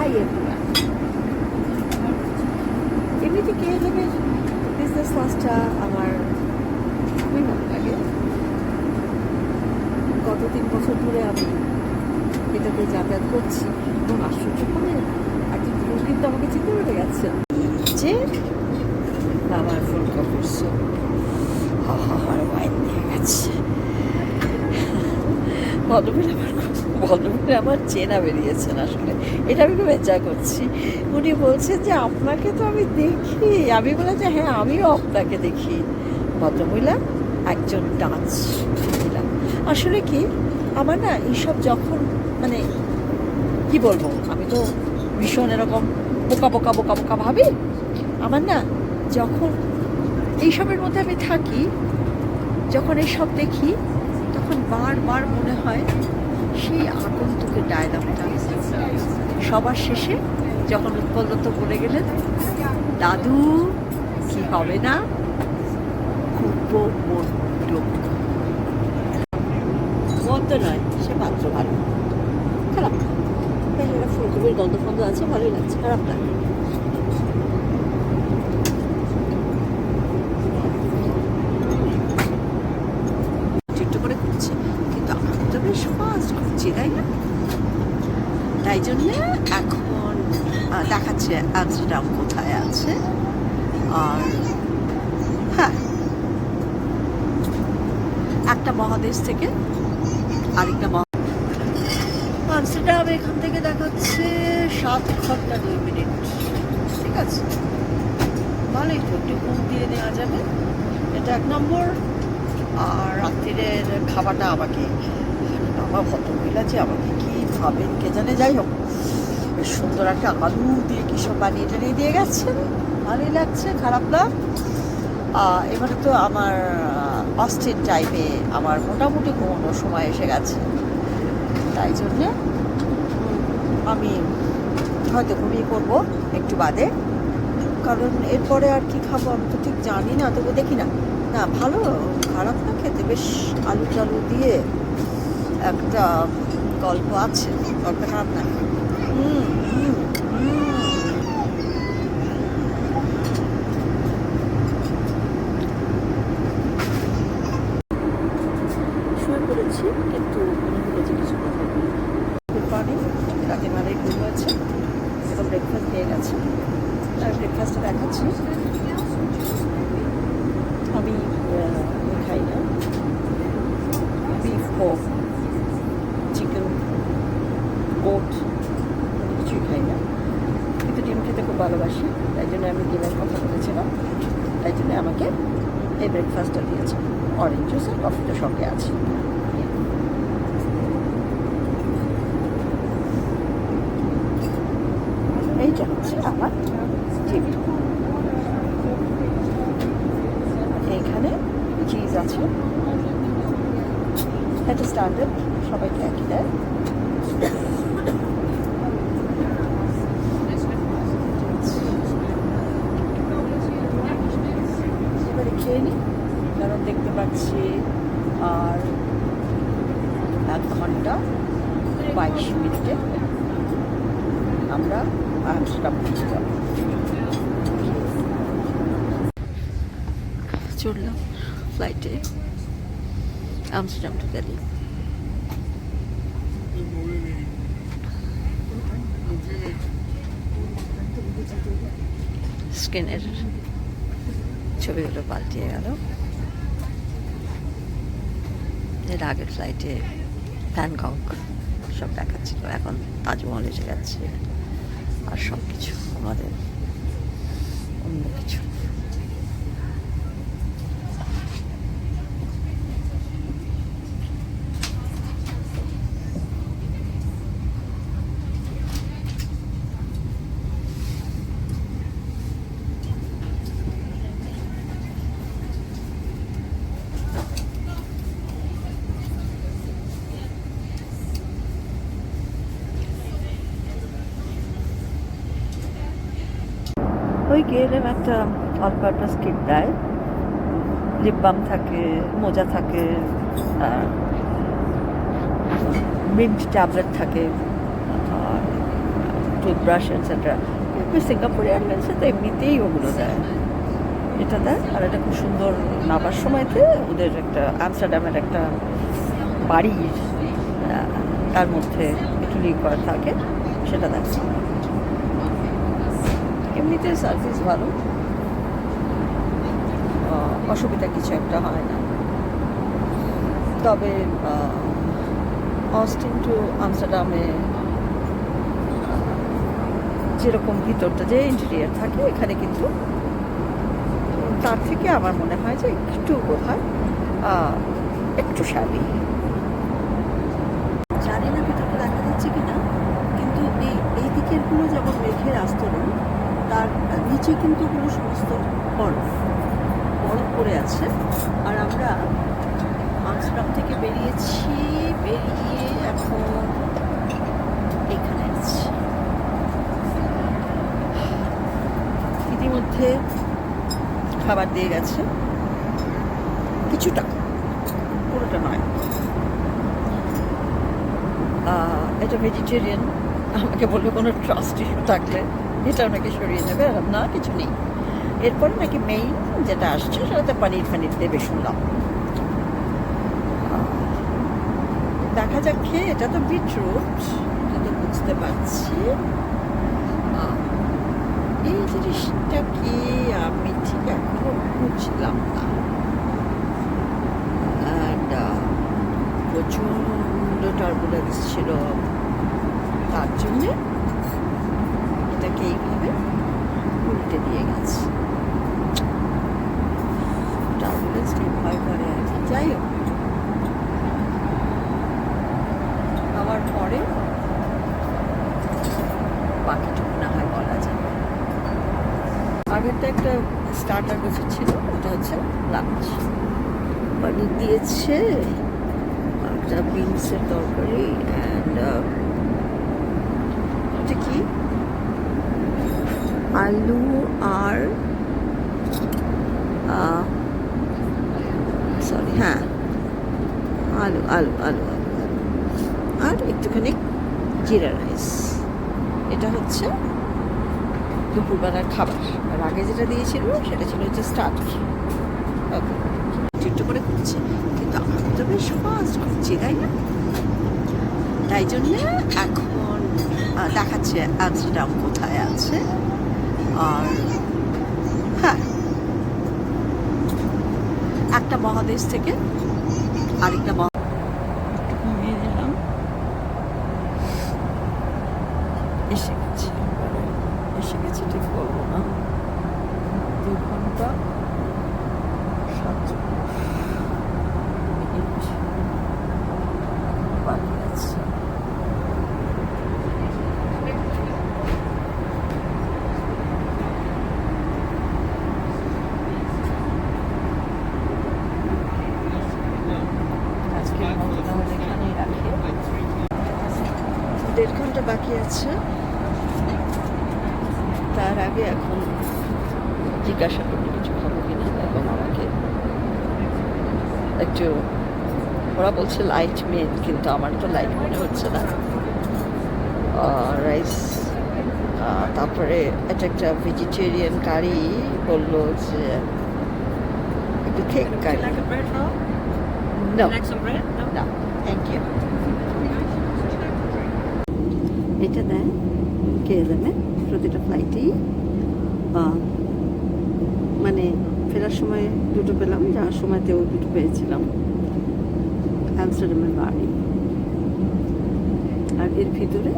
Hi everyone. এমনিতে KLM-এর business ক্লাসটা আমার খুবই ভালো লাগে। গত 3 বছর ধরে আমি এটাতে যাতায়াত করছি এবং আশ্চর্য করে একজন পুরুষ কিন্তু আমাকে চিনতে পেরে গেছে যে আমার ফুল কফির স্যুপ আমার ওয়াইন নিয়ে গেছে। ভদ্রমহিলা আমার চেনা বেরিয়েছেন আসলে, এটা আমি খুব এনজয় করছি। উনি বলছেন যে আপনাকে তো আমি দেখি, আমি বললাম যে হ্যাঁ আমিও আপনাকে দেখি। ভদ্রমহিলা একজন ডাচ মহিলা। আসলে কি আমার না এইসব যখন মানে কি বলবো, আমি তো ভীষণ এরকম বোকা বোকা বোকা বোকা ভাবি। আমার না যখন এইসবের মধ্যে আমি থাকি, যখন এইসব দেখি, তখন বারবার মনে হয় সেই আগন্তুকের ডায়লগটা সবার শেষে যখন উৎপলদত্ত বলে গেলেন, দাদু কি হবে না খুব মন্দ নয়, সে পাত্র ভালো, খারাপ না। এটা ফুলকপির গন্ধ ফন্ধ আছে, ভালোই লাগছে, খারাপ না। বেশ ফাস্ট ঘুরছি, তাই না? তাই জন্যে এখন দেখাচ্ছে আমস্টারডাম কোথায় আছে। আর হ্যাঁ, একটা মহাদেশ থেকে আরেকটা আমস্টারডাম এখান থেকে দেখাচ্ছে 7 ঘন্টা 2 মিনিট। ঠিক আছে, ভালোই তো, একটু ঘুম দিয়ে নেওয়া যাবে, এটা 1 নম্বর। আর রাত্রিরের খাবারটা আমাকে আমার ভদ্রমহিলা যে আমাকে কি ভাবেন কে জানে, যাই হোক বেশ সুন্দর একটা আলু দিয়ে কী সব বানিয়ে টানিয়ে দিয়ে গেছেন, ভালোই লাগছে, খারাপ না। এবারে তো আমার অস্থির টাইমে আমার মোটামুটি ঘুমানোর সময় এসে গেছে, তাই জন্যে আমি হয়তো ঘুমিয়ে পড়বো একটু বাদে, কারণ এরপরে আর কি খাবো আমি তো ঠিক জানি না, তবু দেখি না। না ভালো, খারাপ না খেতে, বেশ আলু টালু দিয়ে একটা গল্প আছে, গল্প খারাপ না। শুয়ে পড়েছি, কিন্তু মনে হলো যে কিছু কথা বলি। গুড মর্নিং, রাতে ভালোই ঘুম হয়েছে এবং ব্রেকফাস্ট পেয়ে গেছে। তার ব্রেকফাস্টটা দেখাচ্ছি। আমি খাই না বিফ হোক, চিকেন, গোট, কিছুই খাই না, কিন্তু ডিম খেতে খুব ভালোবাসি। তাই জন্য আমি ডিমের কথা বলেছিলাম, তাই জন্য আমাকে এই ব্রেকফাস্টটা দিয়েছে। অরেঞ্জ জুস আর কফিটা সঙ্গে আছে। এইটা হচ্ছে আমার টেবিল। এইখানে চিজ আছে, এটা স্ট্যান্ডার্ড, সবাইকে একই দেয়। এবারে খেয়ে নিই, কারণ দেখতে পাচ্ছি আর 1 ঘন্টা 22 মিনিটে আমরা আমস্টারডাম পৌঁছে যাব। চললাম ফ্লাইটে আমস্টারডাম টু দিল্লি। স্ক্রিনের ছবিগুলো পাল্টিয়ে গেল। এর আগের ফ্লাইটে ব্যাংকক সব দেখাচ্ছিল, এখন তাজমহল এসে যাচ্ছে আর সব কিছু আমাদের অন্য কিছু। ওই গেলে একটা অল পারপাস কিট দেয়, লিপ বাম থাকে, মোজা থাকে, মিন্ট ট্যাবলেট থাকে, আর টুথব্রাশ এটসেট্রা। সিঙ্গাপুর এয়ারলাইন্সে তো এমনিতেই ওগুলো দেয়, এটা দেয়। আর এটা খুব সুন্দর, নামার সময়তে ওদের একটা আমস্টারডামের একটা বাড়ির তার মধ্যে ইটালি করা থাকে, সেটা দেয়। এমনিতে সার্ভিস ভালো, অসুবিধা কিছু একটা হয় না। তবে অস্টিন টু আমস্টারডামে যেরকম ভিতরটা যে ইন্টেরিয়ার থাকে, এখানে কিন্তু তার থেকে আমার মনে হয় যে একটু বোধহয় একটু শাড়ি। জানি না ভিতরটা দেখা যাচ্ছে কিনা, কিন্তু এই দিকেরগুলো যেমন মেঘের আস্তরণ, তার নিচে কিন্তু ওগুলো সমস্ত বরফ পড়ে আছে। আর আমরা আমস্টারডাম থেকে বেরিয়েছি, বেরিয়ে এখন এখানে আছি। ইতিমধ্যে খাবার দিয়ে গেছে কিছুটা, পুরোটা নয়। এটা ভেজিটেরিয়ান। আমাকে বললো কোনো ট্রাস্ট ইস্যু থাকলে এটা ওনাকে সরিয়ে নেবে, আর না কিছু নেই। এরপরে নাকি মেইন যেটা আসছে সেটাতে পানির দেবে শুনলাম। দেখা যাক খেয়ে। এটা তো বিটরুট, এটা তো বুঝতে পারছি। এই জিনিসটা কি আমি ঠিক এখনো বুঝলাম না। প্রচণ্ড টার্বুলেন্স ছিল, তার জন্যে এটাকে এইভাবে উল্টে দিয়ে গেছে। টার্বুলেন্সটাই ভয় করে আর কি। যাই হোক, আমার পরে বাকিটুকু না হয় বলা যায়। আগেরটা একটা স্টার্টার বসেছিল, ওটা হচ্ছে লাঞ্চ। পনির দিয়েছে, একটা বিনসের তরকারি, অ্যান্ড এটা কি আলু আর সরি হ্যাঁ আলু আলু আলু আলু আলু আর একটুখানি জিরা রাইস। এটা হচ্ছে দুপুরবেলার খাবার। আর আগে যেটা দিয়েছিল সেটা ছিল হচ্ছে স্টার্টার। একটু করে করছে, কিন্তু আমরা তো বেশ ফাস্ট করছি, তাই না? তাই জন্যে এখন দেখাচ্ছে আমস্টারডাম কোথায় আছে। আর হ্যাঁ, একটা মহাদেশ থেকে আরেকটা কমিয়ে দিলাম। এসে গেছি ঠিক বলবো না, 2 ঘন্টা 7 মিনিট বাকি আছে। আজকের মতো তাহলে এখানেই রাখি। 1.5 ঘন্টা বাকি আছে। তার আগে এখন জিজ্ঞাসা করবো কিছু খাবো কিনা, এবং আমাকে একটু, ওরা বলছে লাইট মিল, কিন্তু আমার তো লাইট মনে হচ্ছে না। রাইস, তারপরে এটা একটা ভেজিটেরিয়ান কারি বললো, যে একটু ঠিক কারি। No, thank you. এটা দেয় KLM-এ প্রতিটা ফ্লাইটেই। মানে ফেরার সময় 2টো পেলাম, যাওয়ার সময়তেও 2টো পেয়েছিলাম। আমস্টারডামের বাড়ি, আর এর ভিতরে